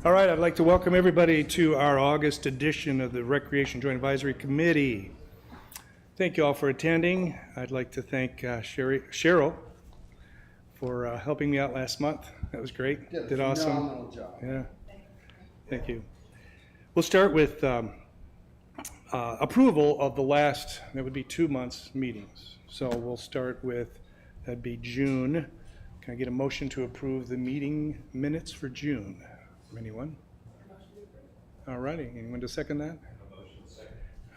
All right, I'd like to welcome everybody to our August edition of the Recreation Joint Advisory Committee. Thank you all for attending. I'd like to thank Cheryl for helping me out last month. That was great. Did awesome. Phenomenal job. Yeah, thank you. We'll start with approval of the last, that would be 2 months' meetings. So we'll start with, that'd be June. Can I get a motion to approve the meeting minutes for June? Anyone? All righty. Anyone to second that?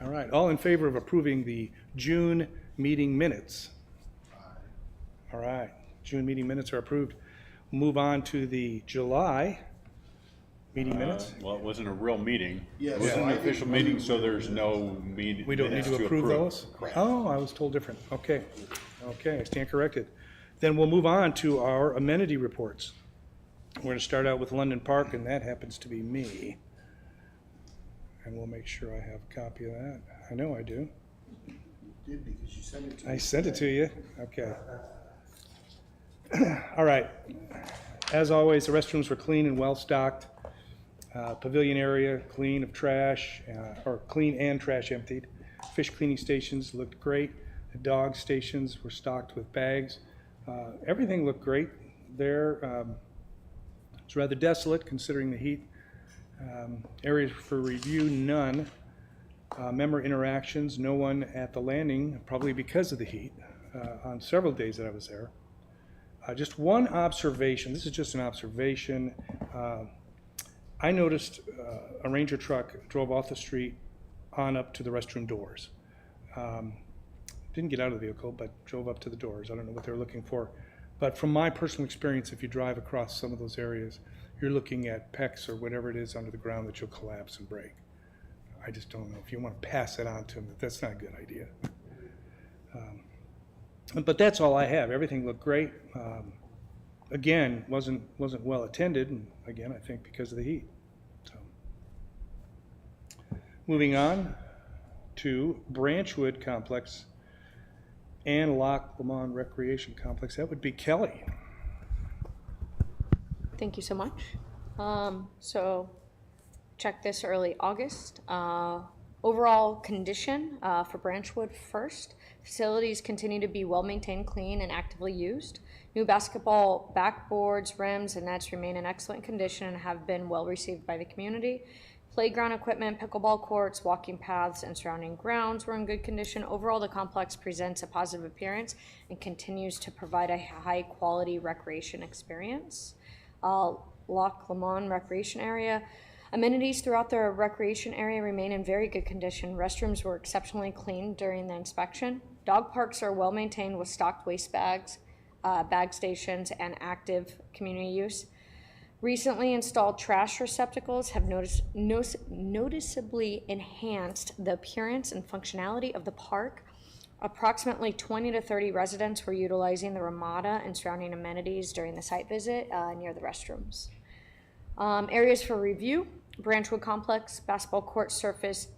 All right. All in favor of approving the June meeting minutes? All right. June meeting minutes are approved. We'll move on to the July meeting minutes. Well, it wasn't a real meeting. Yes. It wasn't Yeah. an official meeting, so there's no meeting. We don't need to approve those? Correct. Oh, I was told different. Okay. Okay, I stand corrected. Then we'll move on to our amenity reports. We're going to start out with London Park, and that happens to be me. And we'll make sure I have a copy of that. I know I do. You did because you sent it to me. I sent it to you. Okay. All right. As always, the restrooms were clean and well stocked. Pavilion area clean of trash, or clean and trash emptied. Fish cleaning stations looked great. The dog stations were stocked with bags. Everything looked great there. It's rather desolate considering the heat. Areas for review, none. Member interactions, no one at the landing, probably because of the heat, on several days that I was there. Just one observation, this is just an observation. I noticed a Ranger truck drove off the street on up to the restroom doors. Didn't get out of the vehicle, but drove up to the doors. I don't know what they were looking for. But from my personal experience, if you drive across some of those areas, you're looking at PEX or whatever it is under the ground that you'll collapse and break. I just don't know if you want to pass it on to them, that's not a good idea. But that's all I have. Everything looked great. Again, wasn't well attended, and again, I think because of the heat. So, moving on to Branchwood Complex and Loch Lomond Recreation Complex. That would be Kelly. Thank you so much. So check this early August. Overall condition for Branchwood first. Facilities continue to be well maintained, clean, and actively used. New basketball backboards, rims, and nets remain in excellent condition and have been well received by the community. Playground equipment, pickleball courts, walking paths, and surrounding grounds were in good condition. Overall, the complex presents a positive appearance and continues to provide a high-quality recreation experience. Loch Lomond Recreation Area. Amenities throughout the recreation area remain in very good condition. Restrooms were exceptionally clean during the inspection. Dog parks are well maintained with stocked waste bags, bag stations, and active community use. Recently installed trash receptacles have noticeably enhanced the appearance and functionality of the park. Approximately 20 to 30 residents were utilizing the Ramada and surrounding amenities during the site visit near the restrooms. Areas for review, Branchwood Complex, basketball court surface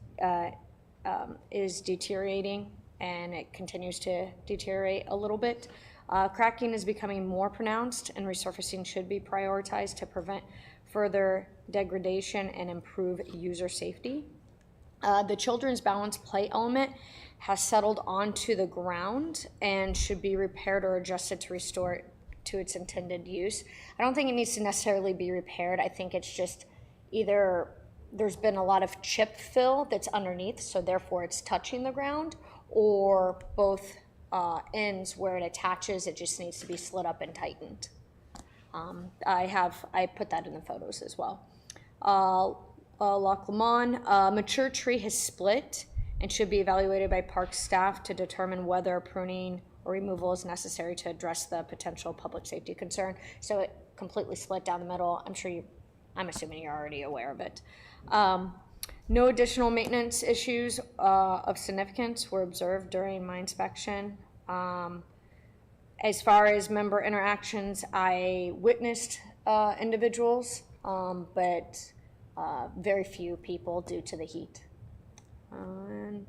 is deteriorating, and it continues to deteriorate a little bit. Cracking is becoming more pronounced, and resurfacing should be prioritized to prevent further degradation and improve user safety. The children's balance play element has settled onto the ground and should be repaired or adjusted to restore it to its intended use. I don't think it needs to necessarily be repaired. I think it's just either there's been a lot of chip fill that's underneath, so therefore it's touching the ground, or both ends where it attaches, it just needs to be slid up and tightened. I put that in the photos as well. Loch Lomond, mature tree has split and should be evaluated by park staff to determine whether pruning or removal is necessary to address the potential public safety concern. So it completely split down the middle. I'm assuming you're already aware of it. No additional maintenance issues of significance were observed during my inspection. As far as member interactions, I witnessed individuals, but very few people due to the heat. And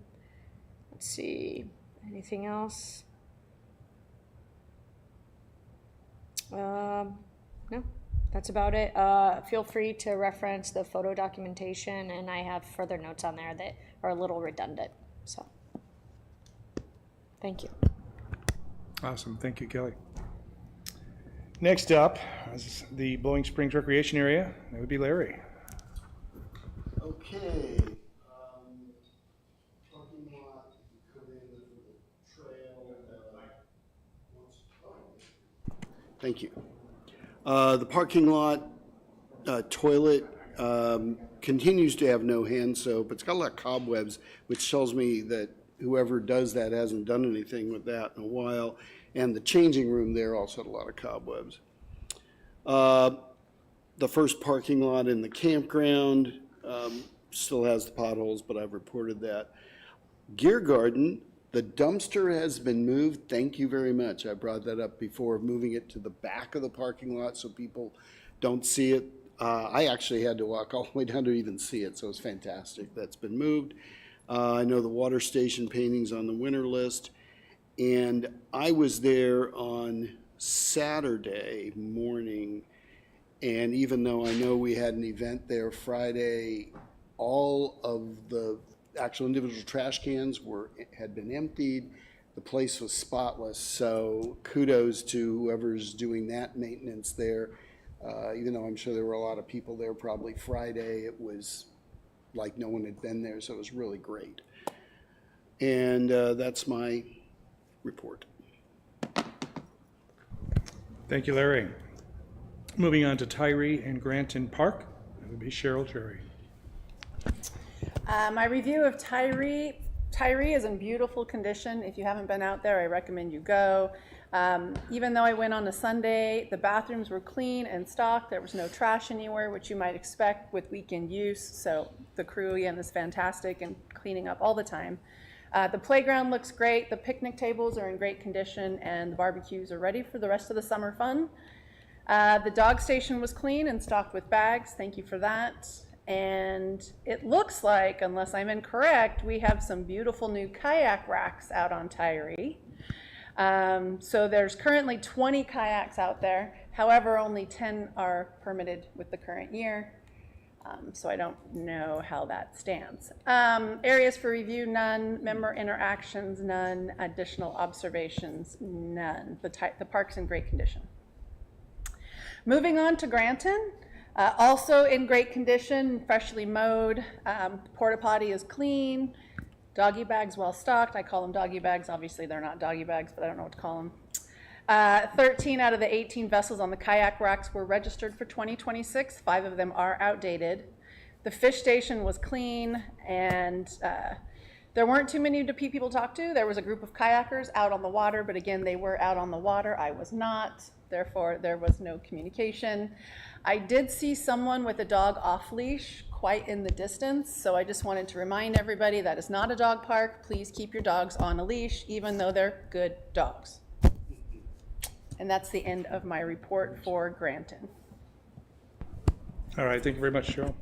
let's see, anything else? No, That's about it. Feel free to reference the photo documentation, and I have further notes on there that are a little redundant, so. Thank you. Awesome, thank you, Kelly. Next up is the Bowling Springs Recreation Area. That would be Larry. Okay. Parking lot, come in for the trail. Thank you. The parking lot toilet continues to have no hand soap. It's got a lot of cobwebs, which tells me that whoever does that hasn't done anything with that in a while. And the changing room there also had a lot of cobwebs. The first parking lot in the campground still has the potholes, but I've reported that. Gear Garden, the dumpster has been moved. Thank you very much. I brought that up before, moving it to the back of the parking lot so people don't see it. I actually had to walk all the way down to even see it, so it's fantastic. That's been moved. I know the water station painting's on the winter list. And I was there on Saturday morning, and even though I know we had an event there Friday, all of the actual individual trash cans had been emptied. The place was spotless, so kudos to whoever's doing that maintenance there. Even though I'm sure there were a lot of people there probably Friday, it was like no one had been there, so it was really great. And that's my report. Thank you, Larry. Moving on to Tyree and Granton Park. That would be Cheryl Drury. My review of Tyree is in beautiful condition. If you haven't been out there, I recommend you go. Even though I went on a Sunday, the bathrooms were clean and stocked. There was no trash anywhere, which you might expect with weekend use. So the crew, again, is fantastic and cleaning up all the time. The playground looks great. The picnic tables are in great condition, and the barbecues are ready for the rest of the summer fun. The dog station was clean and stocked with bags. Thank you for that. And it looks like, unless I'm incorrect, we have some beautiful new kayak racks out on Tyree. So there's currently 20 kayaks out there. However, only 10 are permitted with the current year. So I don't know how that stands. Areas for review, none. Member interactions, none. Additional observations, none. The park's in great condition. Moving on to Granton, also in great condition, freshly mowed. Porta potty is clean. Doggy bags well stocked. I call them doggy bags. Obviously they're not doggy bags, but I don't know what to call them. 13 out of the 18 vessels on the kayak racks were registered for 2026. 5 of them are outdated. The fish station was clean, and there weren't too many to people to talk to. There was a group of kayakers out on the water, but again, they were out on the water. I was not. Therefore, there was no communication. I did see someone with a dog off leash quite in the distance, so I just wanted to remind everybody that is not a dog park. Please keep your dogs on a leash, even though they're good dogs. And that's the end of my report for Granton. All right, thank you very much, Cheryl.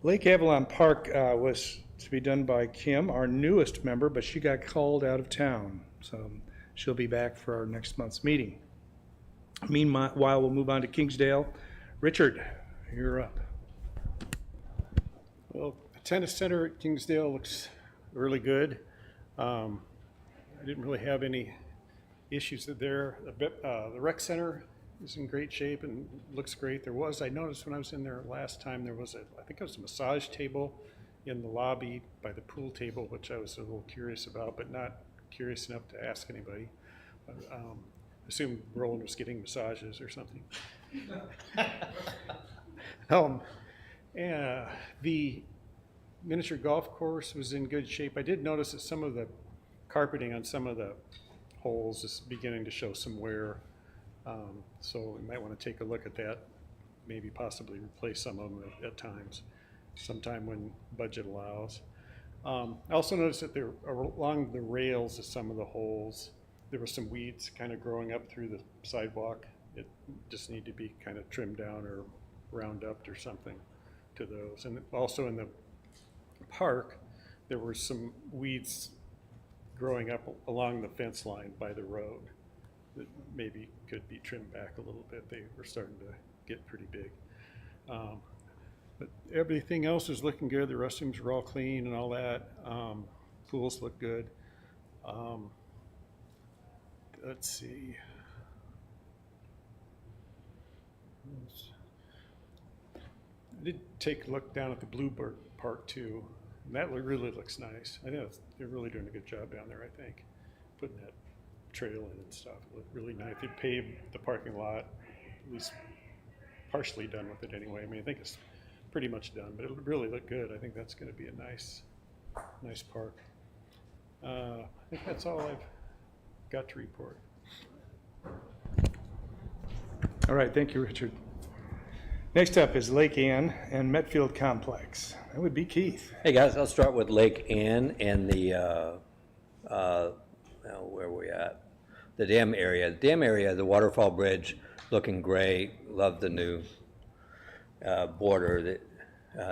Lake Avalon Park was to be done by Kim, our newest member, but she got called out of town, so she'll be back for our next month's meeting. Meanwhile, we'll move on to Kingsdale. Richard, you're up. Well, the tennis center at Kingsdale looks really good. I didn't really have any issues there. The rec center is in great shape and looks great. I noticed when I was in there last time, I think it was a massage table in the lobby by the pool table, which I was a little curious about, but not curious enough to ask anybody. I assume Roland was getting massages or something. The miniature golf course was in good shape. I did notice that some of the carpeting on some of the holes is beginning to show some wear. So we might want to take a look at that, maybe possibly replace some of them at times, sometime when budget allows. I also noticed that there, along the rails of some of the holes, there were some weeds kind of growing up through the sidewalk. It just need to be kind of trimmed down or round up or something to those. And also in the park, there were some weeds growing up along the fence line by the road that maybe could be trimmed back a little bit. They were starting to get pretty big. But everything else is looking good. The restrooms are all clean and all that. Pools look good. Let's see. I did take a look down at the Bluebird Park too. And that really looks nice. I think they're really doing a good job down there, I think. Putting that trail in and stuff. It looked really nice. They paved the parking lot, at least partially done with it anyway. I mean, I think it's pretty much done, but it really looked good. I think that's going to be a nice park. I think that's all I've got to report. All right, thank you, Richard. Next up is Lake Ann and Metfield Complex. That would be Keith. Hey guys, I'll start with Lake Ann and the, where are we at? The dam area. The dam area, the waterfall bridge, looking great. Love the new border that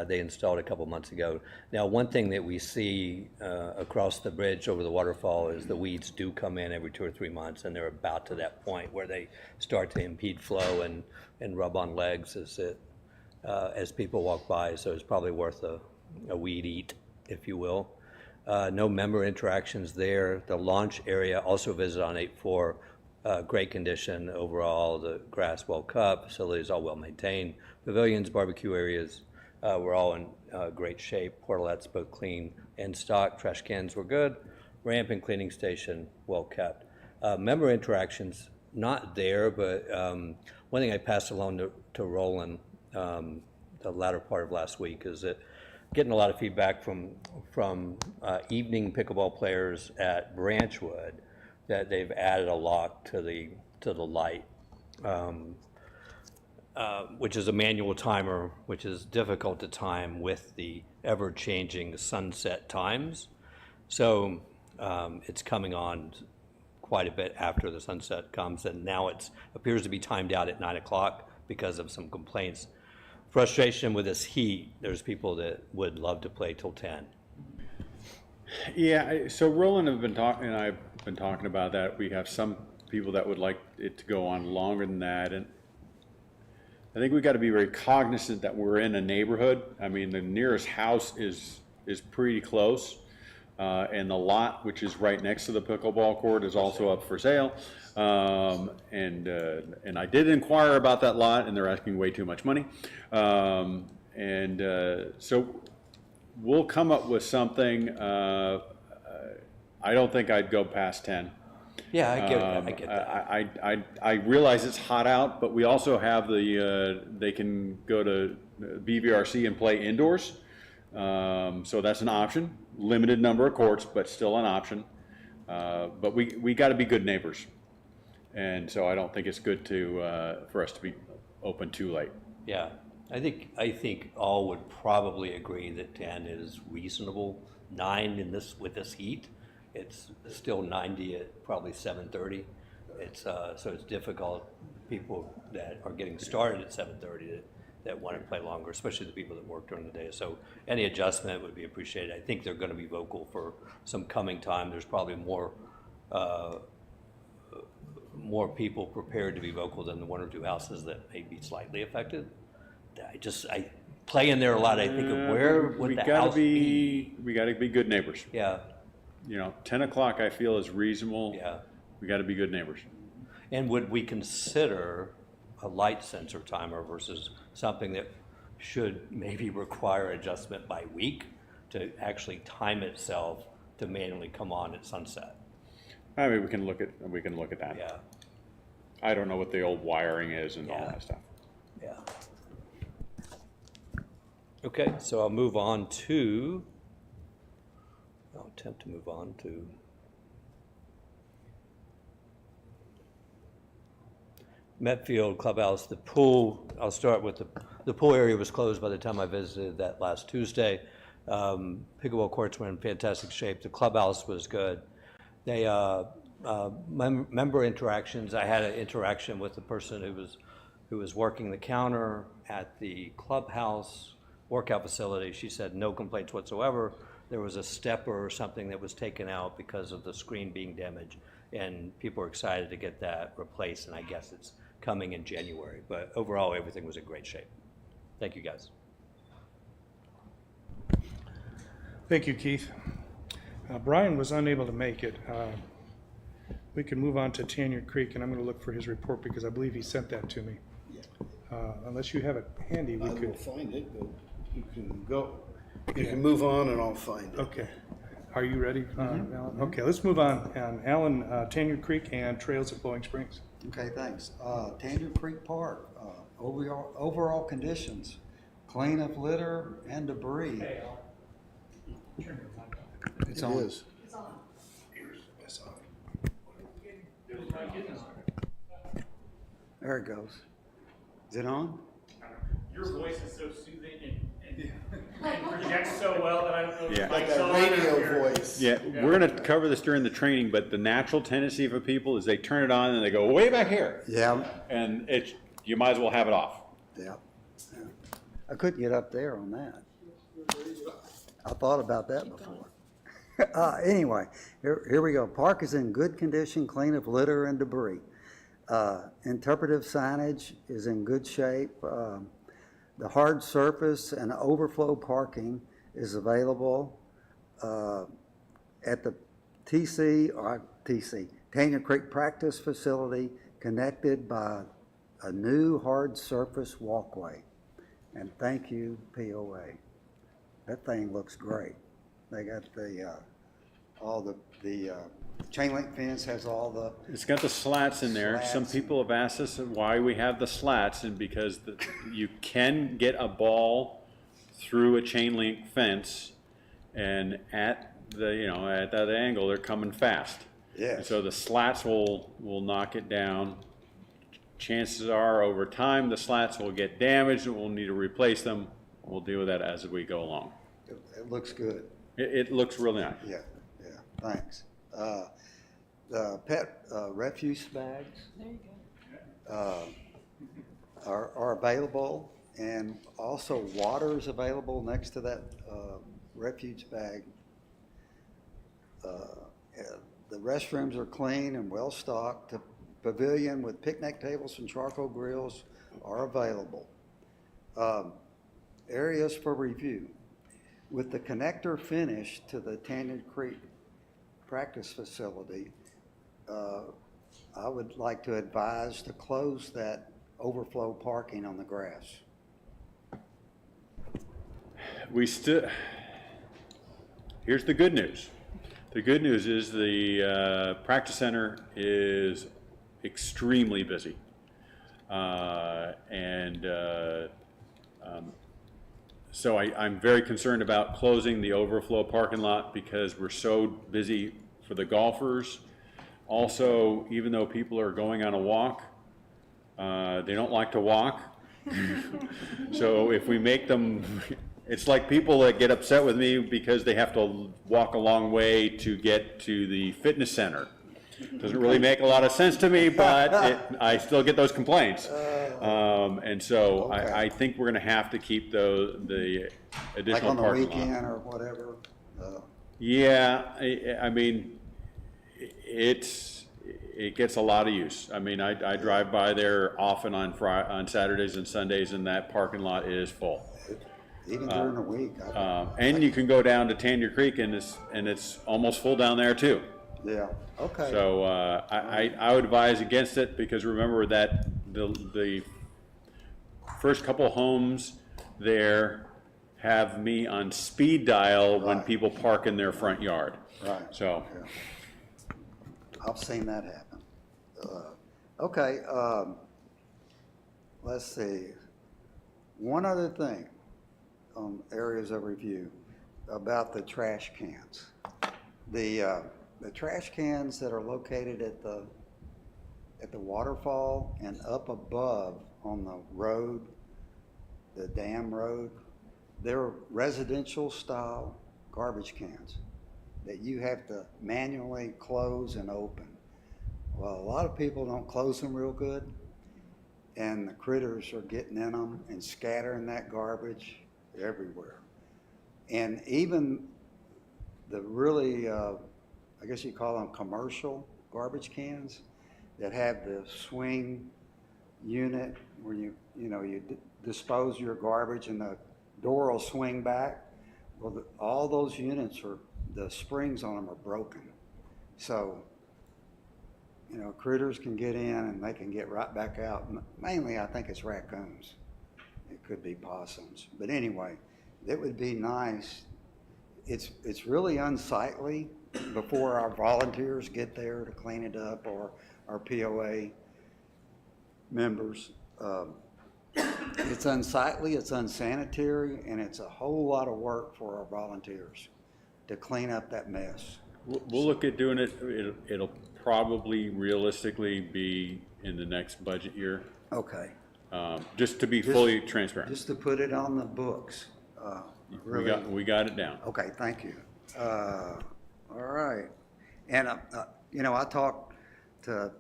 they installed a couple months ago. Now, one thing that we see across the bridge over the waterfall is the weeds do come in every 2 or 3 months, and they're about to that point where they start to impede flow and rub on legs as people walk by. So it's probably worth a weed eat, if you will. No member interactions there. The launch area, also visit on 8-4. Great condition overall. The grass well cut, facilities all well maintained. Pavilions, barbecue areas were all in great shape. Portalettes both clean and stocked. Trash cans were good. Ramp and cleaning station well kept. Member interactions not there, but one thing I passed along to Roland the latter part of last week is that getting a lot of feedback from evening pickleball players at Branchwood that they've added a lock to the light, which is a manual timer, which is difficult to time with the ever-changing sunset times. So it's coming on quite a bit after the sunset comes, and now it appears to be timed out at 9 o'clock because of some complaints. Frustration with this heat. There's people that would love to play till 10. Yeah, so Roland and I've been talking about that. We have some people that would like it to go on longer than that, and I think we got to be very cognizant that we're in a neighborhood. I mean, the nearest house is pretty close, and the lot, which is right next to the pickleball court, is also up for sale. And I did inquire about that lot, and they're asking way too much money. So we'll come up with something. I don't think I'd go past 10. Yeah, I get that. I realize it's hot out, but we also have they can go to BVRC and play indoors. So that's an option. Limited number of courts, but still an option. But we got to be good neighbors. And so I don't think it's good for us to be open too late. Yeah, I think all would probably agree that 10 is reasonable. 9 with this heat, it's still 90 at probably 7:30. So it's difficult. People that are getting started at 7:30 that want to play longer, especially the people that work during the day. So any adjustment would be appreciated. I think they're going to be vocal for some coming time. There's probably more people prepared to be vocal than the 1 or 2 houses that may be slightly affected. I play in there a lot. I think of where would the house be? We got to be good neighbors. Yeah. 10 o'clock I feel is reasonable. Yeah. We got to be good neighbors. And would we consider a light sensor timer versus something that should maybe require adjustment by week to actually time itself to manually come on at sunset? I mean, we can look at that. Yeah. I don't know what the old wiring is and all Yeah. that stuff. Yeah. Okay, so I'll attempt to move on to Metfield Clubhouse, the pool. I'll start with the pool area was closed by the time I visited that last Tuesday. Pickleball courts were in fantastic shape. The clubhouse was good. They member interactions. I had an interaction with the person who was working the counter at the clubhouse workout facility. She said no complaints whatsoever. There was a stepper or something that was taken out because of the screen being damaged, and people are excited to get that replaced. And I guess it's coming in January. But overall, everything was in great shape. Thank you, guys. Thank you, Keith. Brian was unable to make it. We can move on to Tanyard Creek, and I'm going to look for his report because I believe he sent that to me. Unless you have it handy, we I will could. find it, but you can go, you can move on and I'll find it. Okay. Are you ready, Alan? Okay, let's move on. Alan, Tanyard Creek and Trails at Blowing Springs. Okay, thanks. Tanyard Creek Park, overall conditions, clean of litter and debris. It's It on. is. There it goes. Is it on? Your voice is so soothing and projects so well that I don't know if Yeah. the Like mic's a on or radio you're- voice. Yeah, we're gonna cover this during the training, but the natural tendency for people is they turn it on and they go way back here. Yeah, And you might as well have it off. yeah. I couldn't get up there on that. I thought about that before. Anyway, here we go. Park is in good condition, clean of litter and debris. Interpretive signage is in good shape. The hard surface and overflow parking is available at the Tanyard Creek Practice Facility, connected by a new hard surface walkway. And thank you, POA. That thing looks great. They got the chain link fence has all the, It's got the slats in there. Some Slats. people have asked us why we have the slats, and because you can get a ball through a chain link fence, and at that angle, they're coming fast. Yes. And so the slats will knock it down. Chances are, over time, the slats will get damaged, and we'll need to replace them. We'll deal with that as we go along. it looks good. It looks really nice. Yeah, thanks. The pet refuse bags are available, and also water is available next to that refuge bag. The restrooms are clean and well-stocked. The pavilion with picnic tables and charcoal grills are available. Areas for review. With the connector finished to the Tanyard Creek practice facility, I would like to advise to close that overflow parking on the grass. Here's the good news. The good news is the practice center is extremely busy. So I'm very concerned about closing the overflow parking lot because we're so busy for the golfers. Also, even though people are going on a walk, they don't like to walk. So if we make them, it's like people that get upset with me because they have to walk a long way to get to the fitness center. Doesn't really make a lot of sense to me, but I still get those complaints. And so Okay. I think we're gonna have to keep the Like additional on the parking lot. weekend or whatever. Yeah, I mean, it gets a lot of use. I mean, I drive by there often on Saturdays and Sundays, and that parking lot is full. Even during the week. And you can go down to Tanyard Creek, and it's almost full down there too. Yeah, okay. So I would advise against it, because remember that the first couple homes there have me on speed dial when Right. people park in their front yard. Right. So. Yeah. I've seen that happen. Okay, let's see. One other thing on areas of review about the trash cans. The trash cans that are located at the waterfall and up above on the road, the dam road, they're residential style garbage cans that you have to manually close and open. Well, a lot of people don't close them real good, and the critters are getting in them and scattering that garbage everywhere. And even the really, I guess you call them commercial garbage cans that have the swing unit where you dispose your garbage and the door will swing back. Well, all those units the springs on them are broken. So, critters can get in and they can get right back out. Mainly, I think it's raccoons. It could be possums. But anyway, it would be nice. It's really unsightly before our volunteers get there to clean it up, or our POA members. It's unsightly, it's unsanitary, and it's a whole lot of work for our volunteers to clean up that mess. We'll look at doing it. It'll probably realistically be in the next budget year, Okay, just to be fully transparent. just to put it on the books. We got it down. Okay, thank you. All right. And, I talk to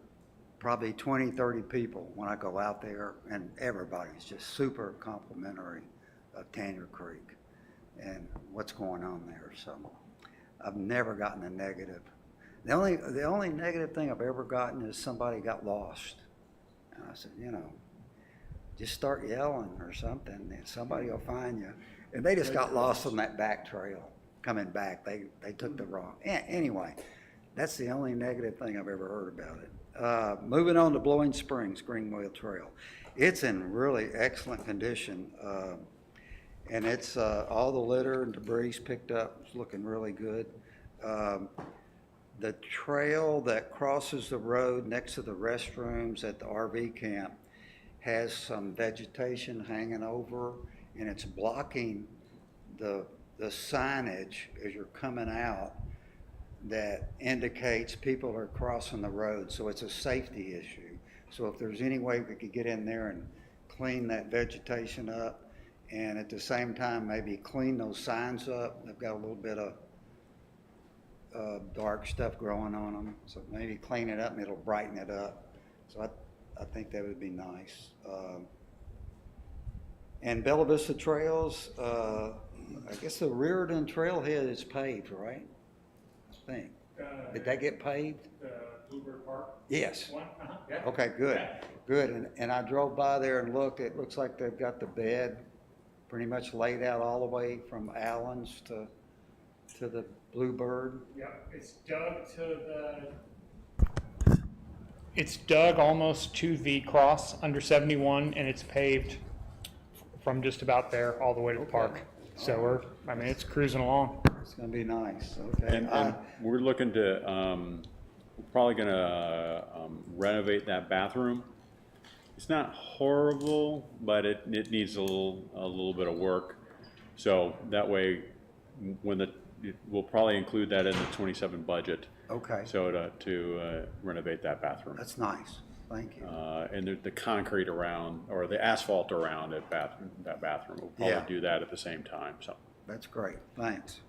probably 20, 30 people when I go out there, and everybody's just super complimentary of Tanya Creek and what's going on there. So I've never gotten a negative. The only negative thing I've ever gotten is somebody got lost. And I said, just start yelling or something, and somebody will find you. And they just got lost on that back trail coming back. They took the wrong. Anyway, that's the only negative thing I've ever heard about it. Moving on to Blowing Springs Greenway Trail. It's in really excellent condition. And it's all the litter and debris picked up. It's looking really good. The trail that crosses the road next to the restrooms at the RV camp has some vegetation hanging over, and it's blocking the signage as you're coming out that indicates people are crossing the road. So it's a safety issue. So if there's any way we could get in there and clean that vegetation up, and at the same time maybe clean those signs up. They've got a little bit of dark stuff growing on them, so maybe clean it up and it'll brighten it up. So I think that would be nice. And Bella Vista Trails, I guess the Reardon Trailhead is paved, right? I think. Did that get paved? The Bluebird Park Yes. one? Yeah. Okay, good, good. And I drove by there and looked. It looks like they've got the bed pretty much laid out all the way from Allen's to the Bluebird. Yep, it's dug almost to the cross under 71, and it's paved from just about there all the way to the park. So it's cruising along. It's gonna be nice, okay. And we're looking to, we're probably gonna renovate that bathroom. It's not horrible, but it needs a little bit of work. So that way, we'll probably include that in the 27 budget. Okay, So to renovate that bathroom. that's nice, thank you. And the concrete around, or the asphalt around that bathroom, we'll Yeah. probably do that at the same time, so. That's great, thanks.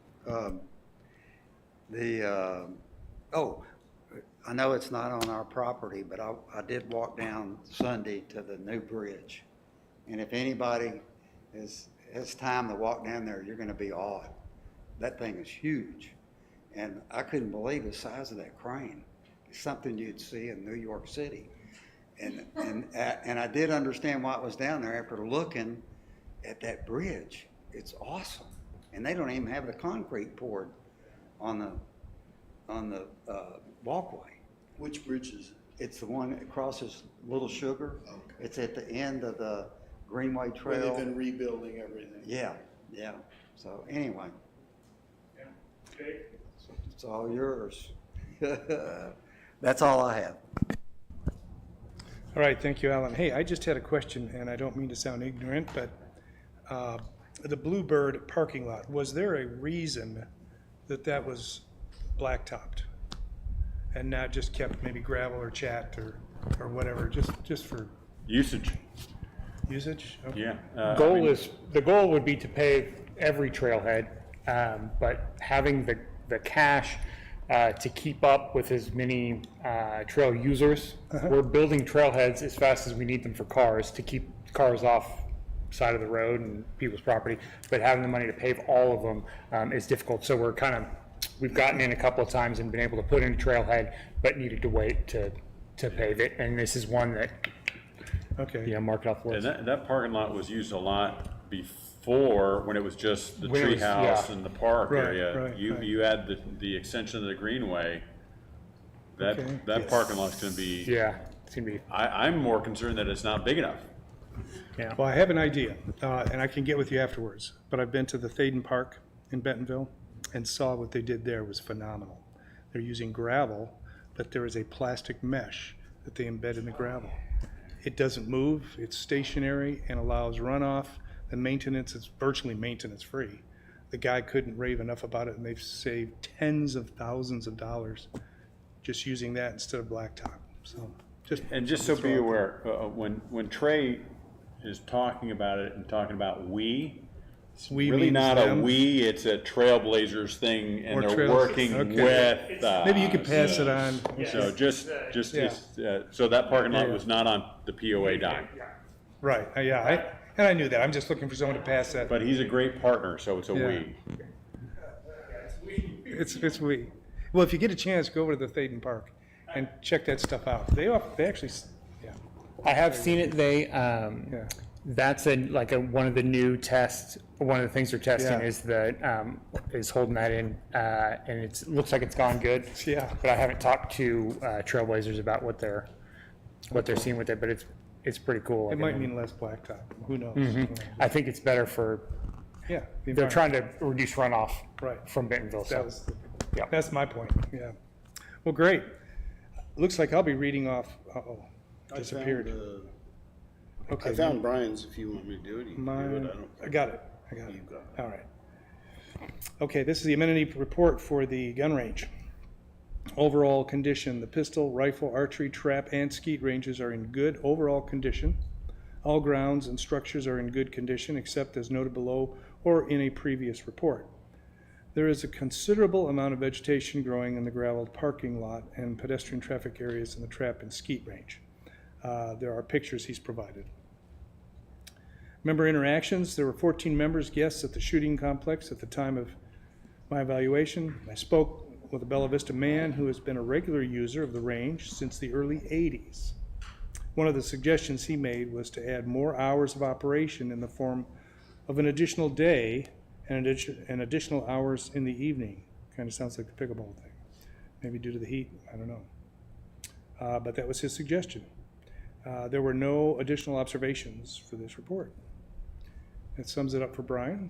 I know it's not on our property, but I did walk down Sunday to the new bridge. And if anybody has time to walk down there, you're gonna be awed. That thing is huge. And I couldn't believe the size of that crane. It's something you'd see in New York City. And I did understand why it was down there after looking at that bridge. It's awesome. And they don't even have the concrete poured on the walkway. Which bridge is it? It's the one that crosses Little Sugar. Okay. It's at the end of the Greenway Where they've Trail. been rebuilding everything. Yeah. So anyway, Yeah. Big. it's all yours. That's all I have. All right, thank you, Alan. Hey, I just had a question, and I don't mean to sound ignorant, but the Bluebird parking lot, was there a reason that was blacktopped and not just kept maybe gravel or chat or whatever, just for Usage, usage? Okay. yeah. The goal would be to pave every trailhead, but having the cash to keep up with as many trail users. We're building trailheads as fast as we need them for cars to keep cars off side of the road and people's property, but having the money to pave all of them is difficult. So we've gotten in a couple of times and been able to put in a trailhead, but needed to wait to pave it. And this is one that Okay. Yeah, mark it off for And us. that parking lot was used a lot before, when it was just the When it was- treehouse yeah. and the park Right, area. right, You, right. you add the extension of the greenway, Okay. that parking lot's gonna be, Yeah, it's gonna be, I'm more concerned that it's not big enough. yeah. Well, I have an idea, and I can get with you afterwards, but I've been to the Thaden Park in Bentonville and saw what they did there was phenomenal. They're using gravel, but there is a plastic mesh that they embed in the gravel. It doesn't move, it's stationary and allows runoff. The maintenance is virtually maintenance-free. The guy couldn't rave enough about it, and they've saved tens of thousands of dollars just using that instead of blacktop, so just. And just so something be to throw out aware, when Trey is talking about it and talking about we, it's We really means not a them? we, it's a Trailblazers thing, Or and they're Trails- working okay. with. Maybe you could pass it on. So so that parking lot was not on the POA dime, Right, yeah, and I knew that, I'm just looking for someone to pass that. but he's a great partner, so it's a Yeah. we. It's we. Well, if you get a chance, go over to the Thaden Park and check that stuff out. They actually, yeah, I have seen it. They, yeah. that's one of the new tests. One of the things they're testing Yeah. is is holding that in, and looks like it's gone good. Yeah. But I haven't talked to Trailblazers about what they're seeing with it. But it's pretty cool. It Like, might mean less blacktop, who knows? I think it's better for. Yeah. the They're environment. trying to reduce runoff Right. from Bentonville. That So was, yeah. that's my point, yeah. Well, great. Looks like I'll be reading off, disappeared. Okay. I found Brian's if you want me to do it. You can do it. Mine, I got it, You got it. All right. Okay, this is the amenity report for the gun range. Overall condition, the pistol, rifle, archery, trap, and skeet ranges are in good overall condition. All grounds and structures are in good condition, except as noted below or in a previous report. There is a considerable amount of vegetation growing in the graveled parking lot and pedestrian traffic areas in the trap and skeet range. There are pictures he's provided. Member interactions, there were 14 members, guests at the shooting complex at the time of my evaluation. I spoke with a Bella Vista man who has been a regular user of the range since the early 80s. One of the suggestions he made was to add more hours of operation in the form of an additional day and additional hours in the evening. Kind of sounds like the pickleball thing. Maybe due to the heat, I don't know. But that was his suggestion. There were no additional observations for this report. That sums it up for Brian.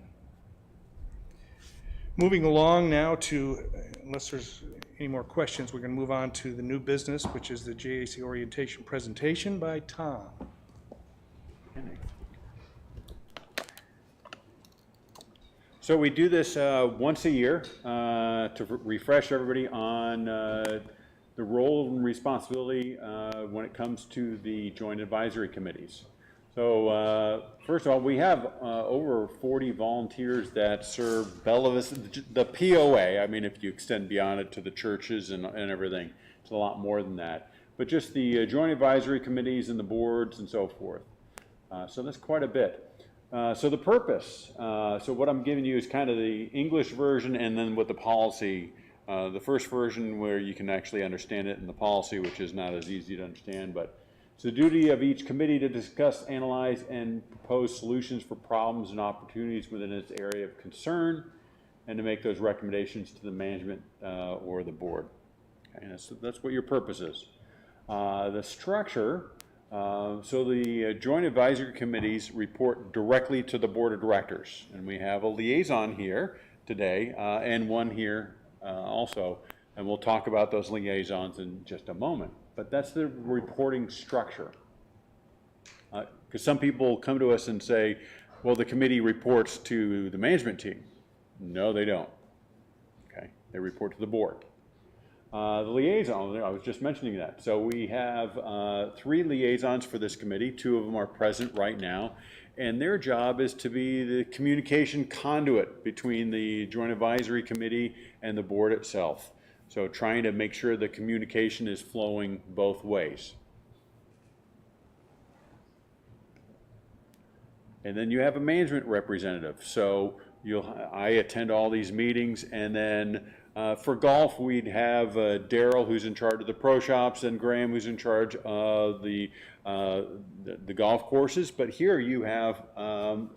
Moving along now to, unless there's any more questions, we're going to move on to the new business, which is the JAC orientation presentation by Tom. So we do this once a year to refresh everybody on the role and responsibility when it comes to the joint advisory committees. So first of all, we have over 40 volunteers that serve Bella Vista, the POA. I mean, if you extend beyond it to the churches and everything, it's a lot more than that. But just the joint advisory committees and the boards and so forth. So that's quite a bit. So the purpose, so what I'm giving you is kind of the English version and then with the policy, the first version where you can actually understand it, and the policy, which is not as easy to understand, but it's the duty of each committee to discuss, analyze, and propose solutions for problems and opportunities within its area of concern, and to make those recommendations to the management or the board. Okay, that's what your purpose is. The structure, so the joint advisory committees report directly to the board of directors, and we have a liaison here today and one here also, and we'll talk about those liaisons in just a moment. But that's the reporting structure. Because some people come to us and say, well, the committee reports to the management team. No, they don't. Okay, they report to the board. The liaison, I was just mentioning that. So we have 3 liaisons for this committee. 2 of them are present right now. And their job is to be the communication conduit between the Joint Advisory Committee and the board itself. So trying to make sure the communication is flowing both ways. And then you have a management representative. So I attend all these meetings, and then For golf, we'd have Daryl, who's in charge of the pro shops, and Graham, who's in charge of the golf courses. But here you have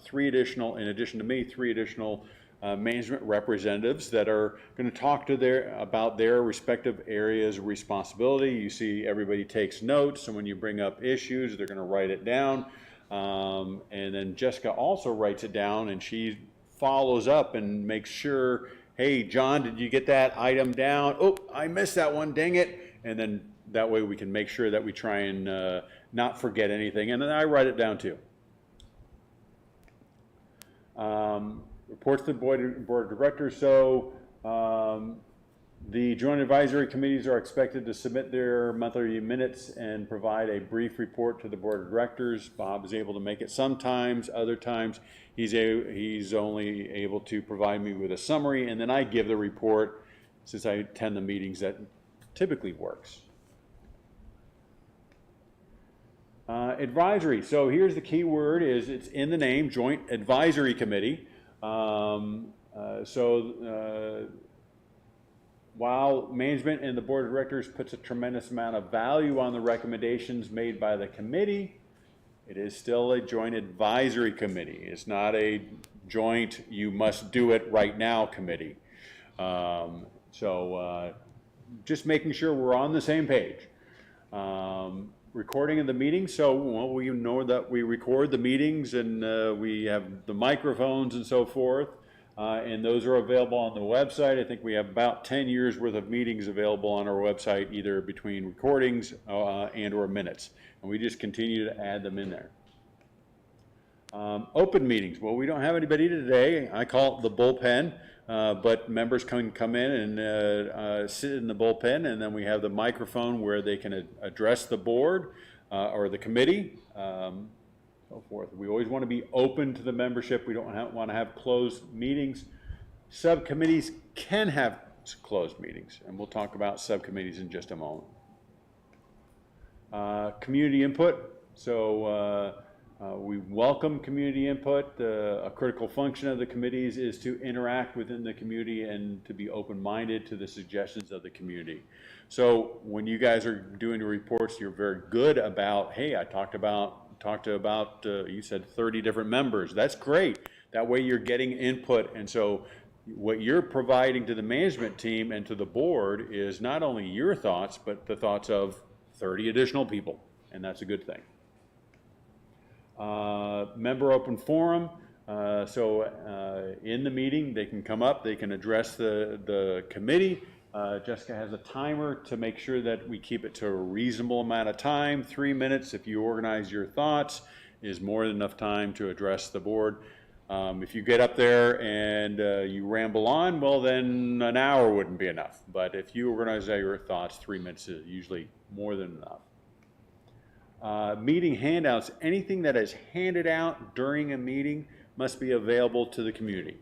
three additional, in addition to me, three additional management representatives that are going to talk to about their respective areas of responsibility. You see everybody takes notes, and when you bring up issues, they're going to write it down. And then Jessica also writes it down, and she follows up and makes sure, hey, John, did you get that item down? Oh, I missed that one, dang it. And then that way we can make sure that we try and not forget anything. And then I write it down too. Reports to the board of directors. So the joint advisory committees are expected to submit their monthly minutes and provide a brief report to the board of directors. Bob is able to make it sometimes. Other times he's only able to provide me with a summary, and then I give the report. Since I attend the meetings, that typically works. Advisory. So here's the key word: is it's in the name, Joint Advisory Committee. While management and the board of directors puts a tremendous amount of value on the recommendations made by the committee, it is still a joint advisory committee. It's not a joint, you must do it right now committee. Just making sure we're on the same page. Recording of the meetings, so we know that we record the meetings, and we have the microphones and so forth, and those are available on the website. I think we have about 10 years worth of meetings available on our website, either between recordings and or minutes, and we just continue to add them in there. Open meetings. Well, we don't have anybody today. I call it the bullpen, but members can come in and sit in the bullpen, and then we have the microphone where they can address the board or the committee, so forth. We always want to be open to the membership. We don't want to have closed meetings. Subcommittees can have closed meetings, and we'll talk about subcommittees in just a moment. Community input. So we welcome community input. A critical function of the committees is to interact within the community and to be open-minded to the suggestions of the community. So when you guys are doing the reports, you're very good about, hey, I talked to about you said 30 different members. That's great. That way you're getting input, and so what you're providing to the management team and to the board is not only your thoughts, but the thoughts of 30 additional people, and that's a good thing. Member open forum. In the meeting, they can come up, they can address the committee. Jessica has a timer to make sure that we keep it to a reasonable amount of time. 3 minutes, if you organize your thoughts, is more than enough time to address the board. If you get up there and you ramble on, well, then an hour wouldn't be enough. But if you organize your thoughts, 3 minutes is usually more than enough. Meeting handouts. Anything that is handed out during a meeting must be available to the community.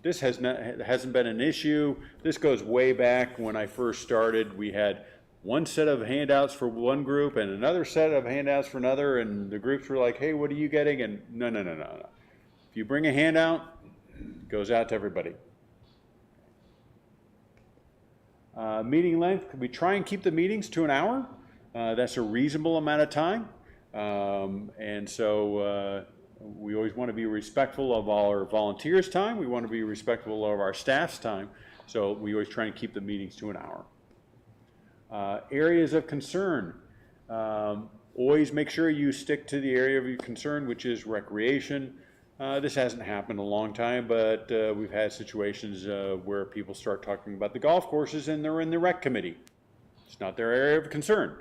This hasn't been an issue. This goes way back when I first started. We had one set of handouts for one group and another set of handouts for another, and the groups were like, hey, what are you getting? And no. If you bring a handout, it goes out to everybody. Meeting length. We try and keep the meetings to an hour. That's a reasonable amount of time. We always want to be respectful of all our volunteers' time. We want to be respectful of our staff's time. So we always try and keep the meetings to an hour. Areas of concern. Always make sure you stick to the area of your concern, which is recreation. This hasn't happened in a long time, but we've had situations where people start talking about the golf courses and they're in the rec committee. It's not their area of concern.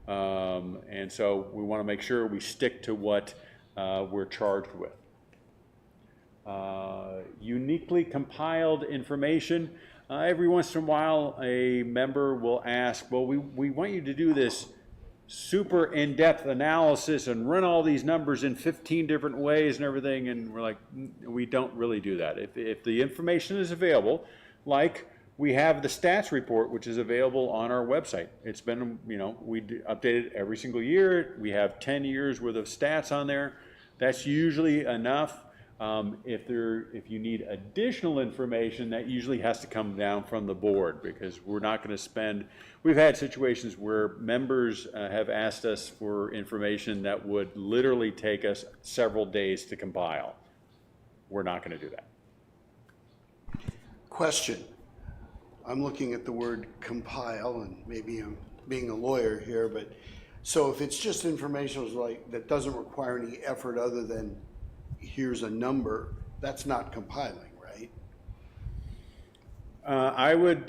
And so we want to make sure we stick to what we're charged with. Uniquely compiled information. Every once in a while, a member will ask, well, we want you to do this super in-depth analysis and run all these numbers in 15 different ways and everything, and we're like, we don't really do that. If the information is available, like we have the stats report, which is available on our website. It's been, we update it every single year. We have 10 years worth of stats on there. That's usually enough. If you need additional information, that usually has to come down from the board, because we're not going to spend, we've had situations where members have asked us for information that would literally take us several days to compile. We're not going to do that. Question. I'm looking at the word compile, and maybe I'm being a lawyer here, but so if it's just information like that doesn't require any effort other than here's a number, that's not compiling, right? I would,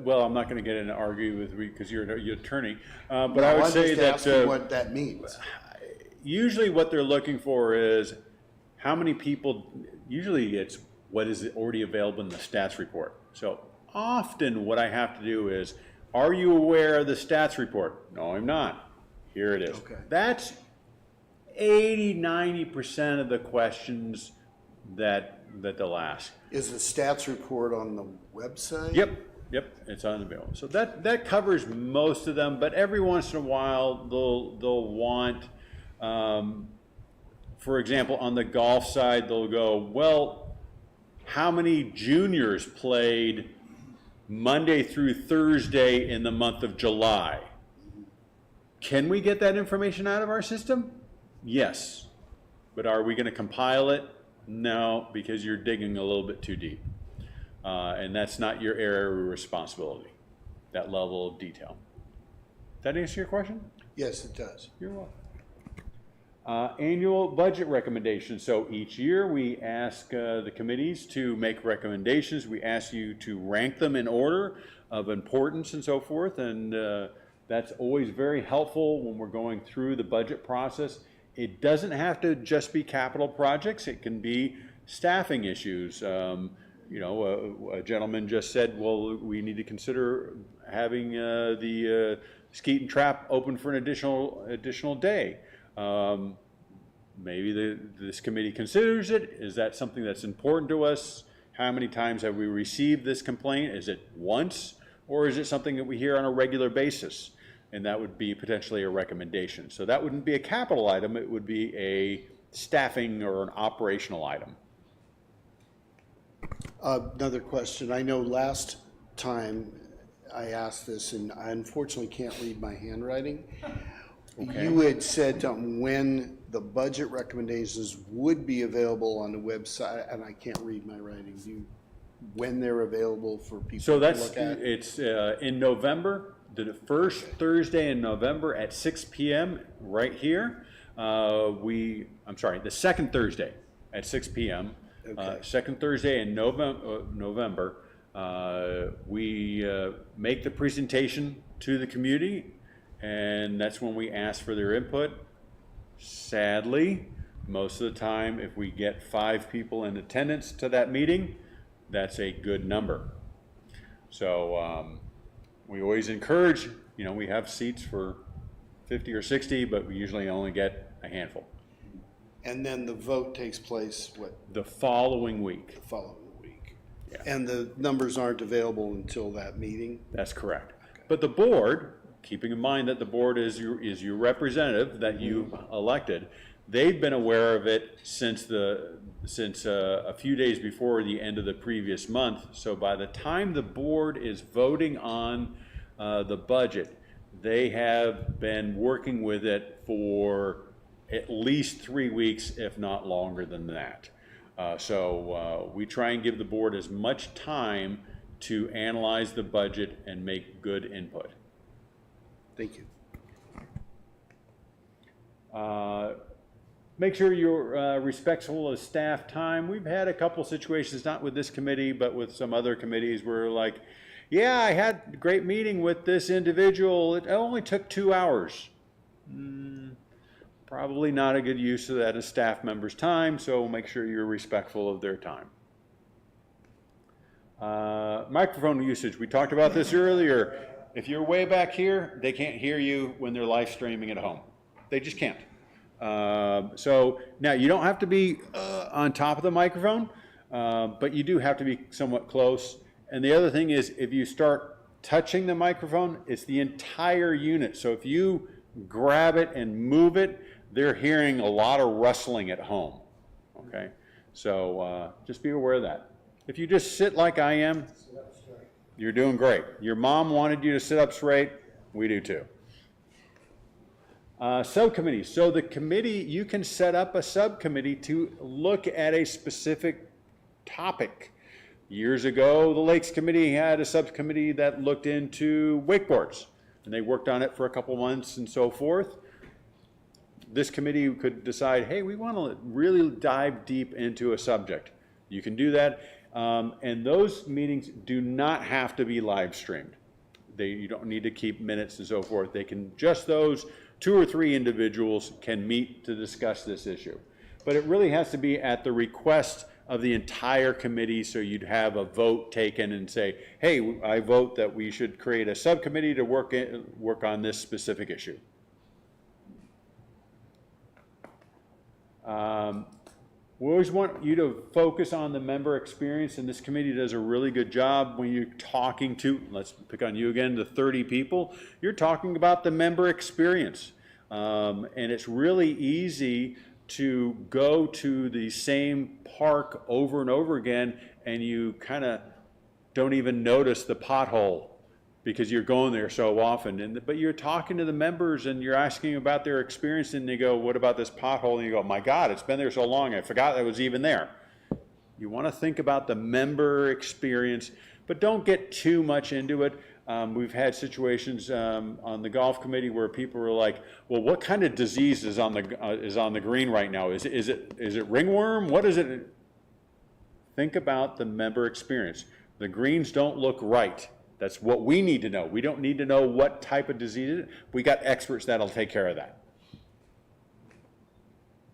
well, I'm not going to get into argue with you because you're an attorney, but No, I would I'm say just that asking what that means. usually what they're looking for is how many people, usually it's what is already available in the stats report. So often what I have to do is, are you aware of the stats report? No, I'm not. Here it is. Okay. That's 80–90% of the questions that they'll ask. Is the stats report on the website? Yep, it's unavailable. So that covers most of them, but every once in a while they'll want, for example, on the golf side, they'll go, well, how many juniors played Monday through Thursday in the month of July? Can we get that information out of our system? Yes. But are we going to compile it? No, because you're digging a little bit too deep. And that's not your area of responsibility, that level of detail. Does that answer your question? Yes, it does. You're welcome. Annual budget recommendations. So each year we ask the committees to make recommendations. We ask you to rank them in order of importance and so forth. And that's always very helpful when we're going through the budget process. It doesn't have to just be capital projects. It can be staffing issues. You know, a gentleman just said, well, we need to consider having the Skeeton Trap open for an additional day. Maybe this committee considers it. Is that something that's important to us? How many times have we received this complaint? Is it once, or is it something that we hear on a regular basis? And that would be potentially a recommendation. So that wouldn't be a capital item, it would be a staffing or an operational item. Another question. I know last time I asked this, and I unfortunately can't read my handwriting. Okay. You had said when the budget recommendations would be available on the website, and I can't read my writing. When they're available for people So to look at? it's in November, the first Thursday in November at 6 p.m. right here. I'm sorry, the second Thursday at 6 p.m. Okay. Second Thursday in November, we make the presentation to the community, and that's when we ask for their input. Sadly, most of the time, if we get 5 people in attendance to that meeting, that's a good number. So we always encourage, you know, we have seats for 50 or 60, but we usually only get a handful. And then the vote takes place, what, The following week. the following week? Yeah. And the numbers aren't available until that meeting? That's correct. But the board, keeping in mind that the board is your representative that you elected, they've been aware of it since a few days before the end of the previous month. So by the time the board is voting on the budget, they have been working with it for at least 3 weeks, if not longer than that. So we try and give the board as much time to analyze the budget and make good input. Thank you. Make sure you're respectful of staff time. We've had a couple situations, not with this committee, but with some other committees where like, yeah, I had a great meeting with this individual. It only took 2 hours. Probably not a good use of that as staff members' time, so make sure you're respectful of their time. Microphone usage, we talked about this earlier. If you're way back here, they can't hear you when they're live streaming at home. They just can't. So now you don't have to be on top of the microphone, but you do have to be somewhat close. And the other thing is, if you start touching the microphone, it's the entire unit. So if you grab it and move it, they're hearing a lot of rustling at home. Okay, So just be aware of that. If you just sit like I am, you're doing great. Your mom wanted you to sit up straight. We do too. Subcommittee. So the committee, you can set up a subcommittee to look at a specific topic. Years ago, the Lakes Committee had a subcommittee that looked into wakeboards, and they worked on it for a couple months and so forth. This committee could decide, hey, we want to really dive deep into a subject. You can do that, and those meetings do not have to be live streamed. You don't need to keep minutes and so forth. They can, just those 2 or 3 individuals can meet to discuss this issue. But it really has to be at the request of the entire committee, so you'd have a vote taken and say, hey, I vote that we should create a subcommittee to work on this specific issue. We always want you to focus on the member experience, and this committee does a really good job when you're talking to, let's pick on you again, the 30 people, you're talking about the member experience. And it's really easy to go to the same park over and over again, and you kind of don't even notice the pothole because you're going there so often. But you're talking to the members and you're asking about their experience, and they go, what about this pothole? And you go, my God, it's been there so long, I forgot it was even there. You want to think about the member experience, but don't get too much into it. We've had situations on the golf committee where people were like, well, what kind of disease is on the green right now? Is it ringworm? What is it? Think about the member experience. The greens don't look right. That's what we need to know. We don't need to know what type of disease it is. We got experts that'll take care of that.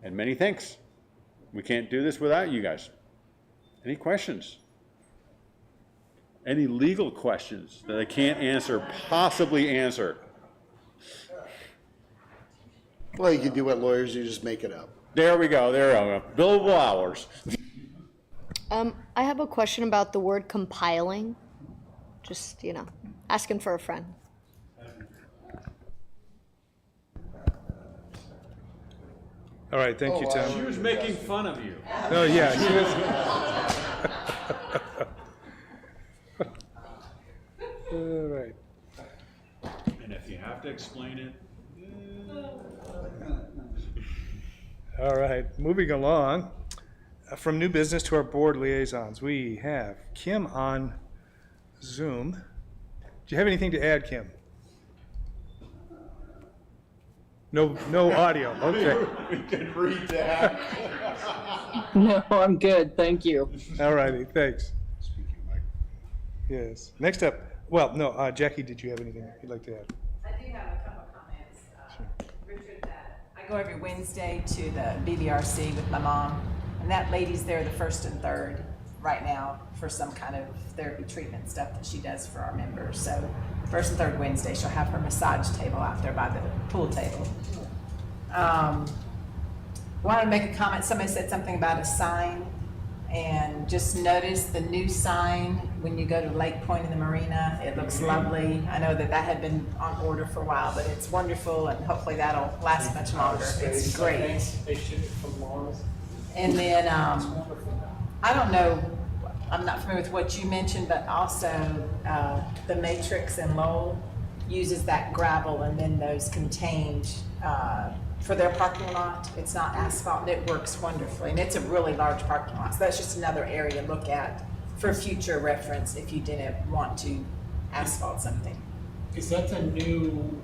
And many thanks. We can't do this without you guys. Any questions? Any legal questions that I can't answer, possibly answer? Well, you can do what lawyers do, just make it up. There we go, billable hours. I have a question about the word compiling. Just, asking for a friend. All right, thank you, Tom. She was making fun of you. Oh, yeah. She was. All right. And if you have to explain it. All right, moving along. From new business to our board liaisons, we have Kim on Zoom. Do you have anything to add, Kim? No audio, okay. We can read that. No, I'm good, thank you. All righty, thanks. Yes, next up, Jackie, did you have anything you'd like to add? I do have a couple of comments. Richard, I go every Wednesday to the BBRC with my mom, and that lady's there the 1st and 3rd right now for some kind of therapy treatment stuff that she does for our members. So 1st and 3rd Wednesday, she'll have her massage table out there by the pool table. Wanted to make a comment. Somebody said something about a sign, and just notice the new sign when you go to Lake Point in the marina. It looks lovely. I know that had been on order for a while, but it's wonderful, and hopefully that'll last much longer. It's great. They ship it from Mars. And then, I don't know, I'm not familiar with what you mentioned, but also the Matrix in Lowell uses that gravel and then those contained for their parking lot. It's not asphalt, and it works wonderfully. And it's a really large parking lot, so that's just another area to look at for future reference if you didn't want to asphalt something. Is that the new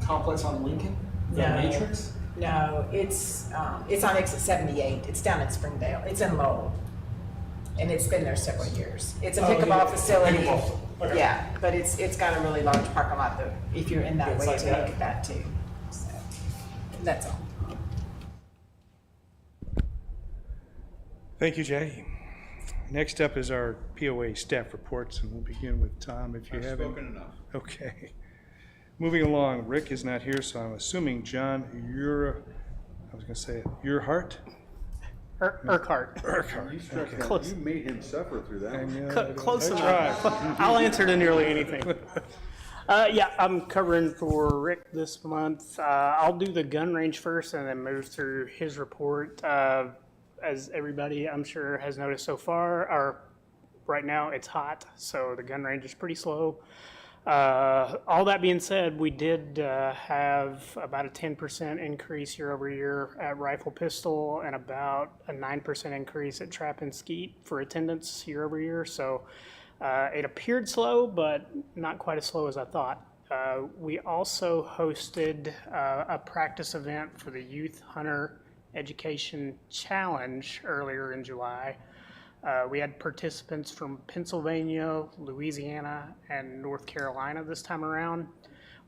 complex on Lincoln? The No. Matrix? No, it's on exit 78. It's down in Springdale. It's in Lowell. And it's been there several years. It's a pickleball facility. Pickleball, okay. Yeah, but it's got a really large parking lot though, if you're in that It's way like to that. look at that too. So, that's all. Thank you, Jackie. Next up is our POA staff reports, and we'll begin with Tom, if you I've have spoken enough. Okay. Moving along, Rick is not here, so I'm assuming John, Urquhart? Urquhart. Urquhart. You stressed that. Close. You made him suffer through that. Close I enough. tried. I'll answer to nearly anything. Yeah, I'm covering for Rick this month. I'll do the gun range first and then move through his report. as everybody I'm sure has noticed so far, right now it's hot, so the gun range is pretty slow. All that being said, we did have about a 10% increase year over year at rifle pistol and about a 9% increase at trap and skeet for attendance year over year. So it appeared slow, but not quite as slow as I thought. We also hosted a practice event for the Youth Hunter Education Challenge earlier in July. We had participants from Pennsylvania, Louisiana, and North Carolina this time around.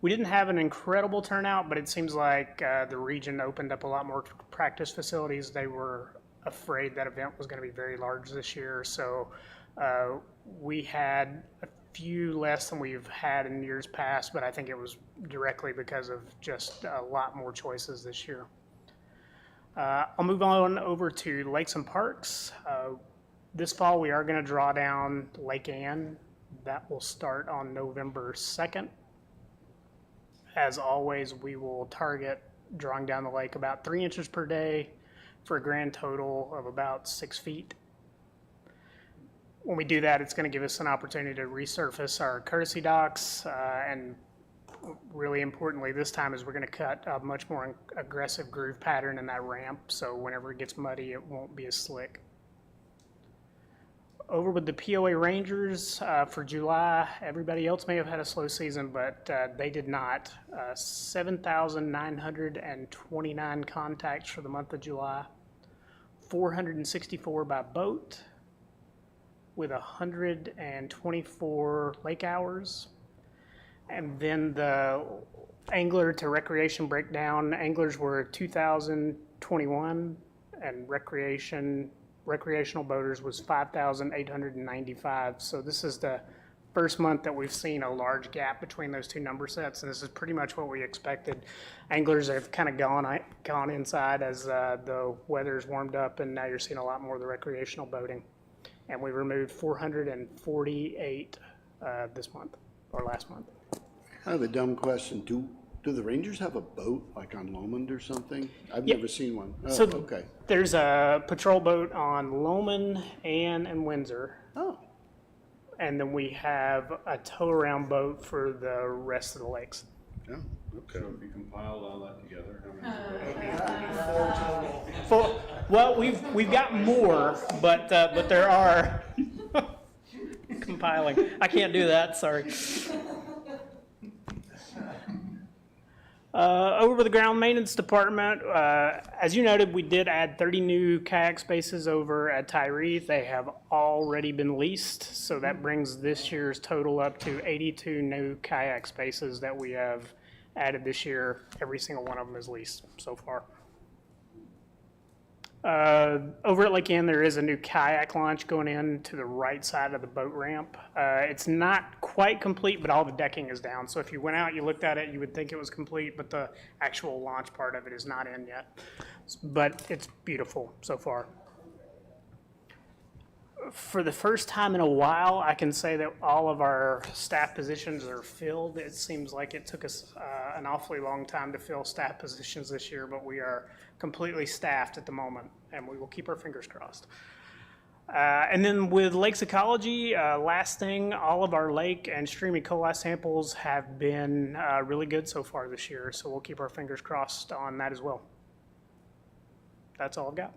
We didn't have an incredible turnout, but it seems like the region opened up a lot more practice facilities. They were afraid that event was going to be very large this year, so we had a few less than we've had in years past, but I think it was directly because of just a lot more choices this year. I'll move on over to lakes and parks. This fall, we are going to draw down Lake Ann. That will start on November 2nd. As always, we will target drawing down the lake about 3 inches per day for a grand total of about 6 feet. When we do that, it's going to give us an opportunity to resurface our courtesy docks, and really importantly this time is we're going to cut a much more aggressive groove pattern in that ramp, so whenever it gets muddy, it won't be as slick. Over with the POA Rangers for July, everybody else may have had a slow season, but they did not. 7,929 contacts for the month of July, 464 by boat, with 124 lake hours. And then the angler to recreation breakdown, anglers were 2,021, and recreational boaters was 5,895. So this is the first month that we've seen a large gap between those two number sets, and this is pretty much what we expected. Anglers have kind of gone inside as the weather's warmed up, and now you're seeing a lot more of the recreational boating. And we removed 448 this month, or last month. I have a dumb question. Do the Rangers have a boat like on Lomond or something? I've Yep. never seen one. Oh, So okay. there's a patrol boat on Lomond, Ann, and Windsor. Oh, And then we have a tow around boat for the rest of the lakes. yeah, okay. So if you compiled all that together, how many? Well, we've got more, but there are compiling. I can't do that. Sorry. Over with the ground maintenance department, as you noted, we did add 30 new kayak spaces over at Tyree. They have already been leased, so that brings this year's total up to 82 new kayak spaces that we have added this year. Every single one of them is leased so far. Over at Lake Ann, there is a new kayak launch going in to the right side of the boat ramp. It's not quite complete, but all the decking is down. So if you went out, you looked at it, you would think it was complete, but the actual launch part of it is not in yet. But it's beautiful so far. For the first time in a while, I can say that all of our staff positions are filled. It seems like it took us an awfully long time to fill staff positions this year, but we are completely staffed at the moment, and we will keep our fingers crossed. And then with Lakes Ecology, last thing, all of our lake and stream E. coli samples have been really good so far this year, so we'll keep our fingers crossed on that as well. That's all I've got.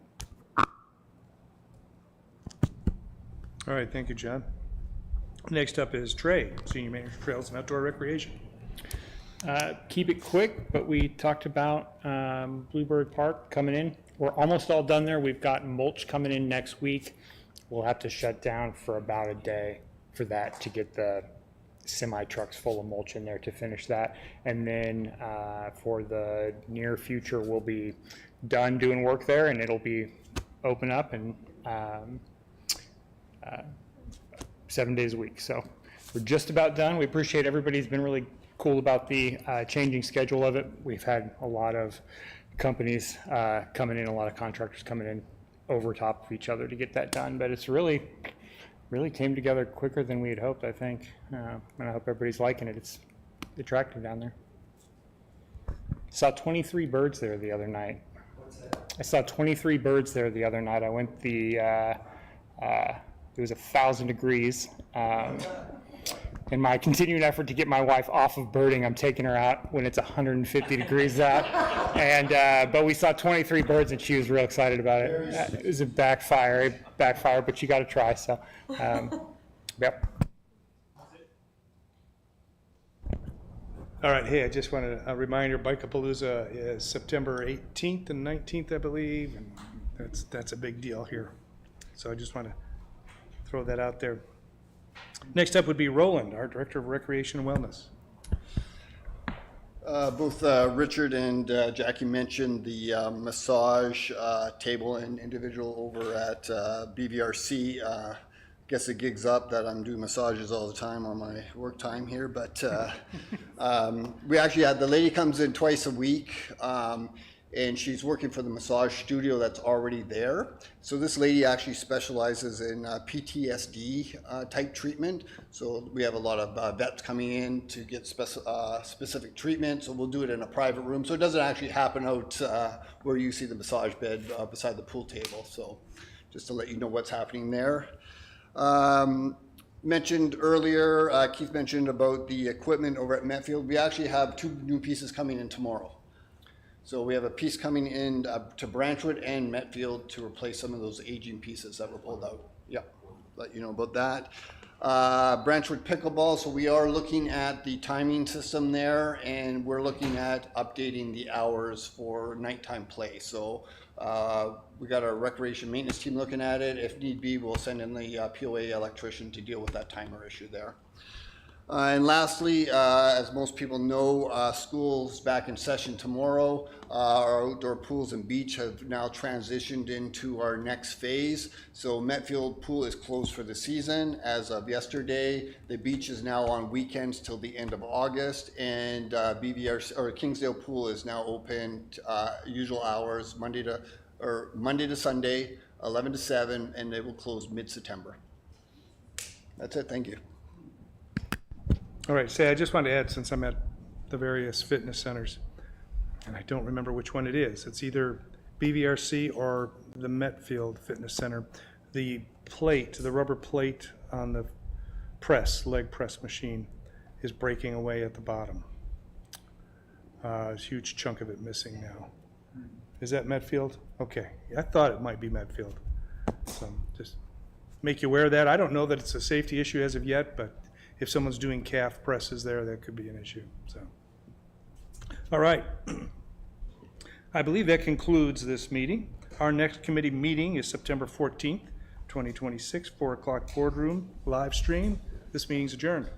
All right, thank you, John. Next up is Trey, Senior Manager, Trails and Outdoor Recreation. Keep it quick, but we talked about Bluebird Park coming in. We're almost all done there. We've got mulch coming in next week. We'll have to shut down for about a day for that to get the semi trucks full of mulch in there to finish that. And then for the near future, we'll be done doing work there, and it'll be open up and 7 days a week. So we're just about done. We appreciate everybody's been really cool about the changing schedule of it. We've had a lot of companies coming in, a lot of contractors coming in over top of each other to get that done, but it's really came together quicker than we had hoped, I think. And I hope everybody's liking it. It's attractive down there. Saw 23 birds there the other night. I saw 23 birds there the other night. I went it was 1,000 degrees. In my continuing effort to get my wife off of birding, I'm taking her out when it's 150 degrees out. But we saw 23 birds and she was real excited about it. It was a backfire, but you got to try. So, yep. All right, hey, I just wanted a reminder, Bikeapalooza is September 18th and 19th, I believe, and that's a big deal here. So I just want to throw that out there. Next up would be Roland, our Director of Recreation and Wellness. Both Richard and Jackie mentioned the massage table and individual over at BVRC. Guess it gigs up that I'm doing massages all the time on my work time here, but we actually had, the lady comes in twice a week, and she's working for the massage studio that's already there. So this lady actually specializes in PTSD type treatment. So we have a lot of vets coming in to get specific treatment. So we'll do it in a private room. So it doesn't actually happen out where you see the massage bed beside the pool table. So just to let you know what's happening there. Mentioned earlier, Keith mentioned about the equipment over at Metfield. We actually have 2 new pieces coming in tomorrow. So we have a piece coming in to Branchwood and Metfield to replace some of those aging pieces that were pulled out. Yep, let you know about that. Branchwood pickleball, so we are looking at the timing system there, and we're looking at updating the hours for nighttime play. So we got our recreation maintenance team looking at it. If need be, we'll send in the POA electrician to deal with that timer issue there. And lastly, as most people know, school's back in session tomorrow. Our outdoor pools and beach have now transitioned into our next phase. So Metfield Pool is closed for the season as of yesterday. The beach is now on weekends till the end of August, and Kingsdale Pool is now open usual hours Monday to Sunday, 11 to 7, and they will close mid-September. That's it. Thank you. All right, say, I just wanted to add, since I'm at the various fitness centers, and I don't remember which one it is. It's either BVRC or the Metfield Fitness Center. The plate, the rubber plate on the leg press machine is breaking away at the bottom. A huge chunk of it missing now. Is that Metfield? Okay, I thought it might be Metfield. So just make you aware of that. I don't know that it's a safety issue as of yet, but if someone's doing calf presses there, that could be an issue. So, all right. I believe that concludes this meeting. Our next committee meeting is September 14th, 2026, 4 o'clock boardroom, live stream. This meeting's adjourned.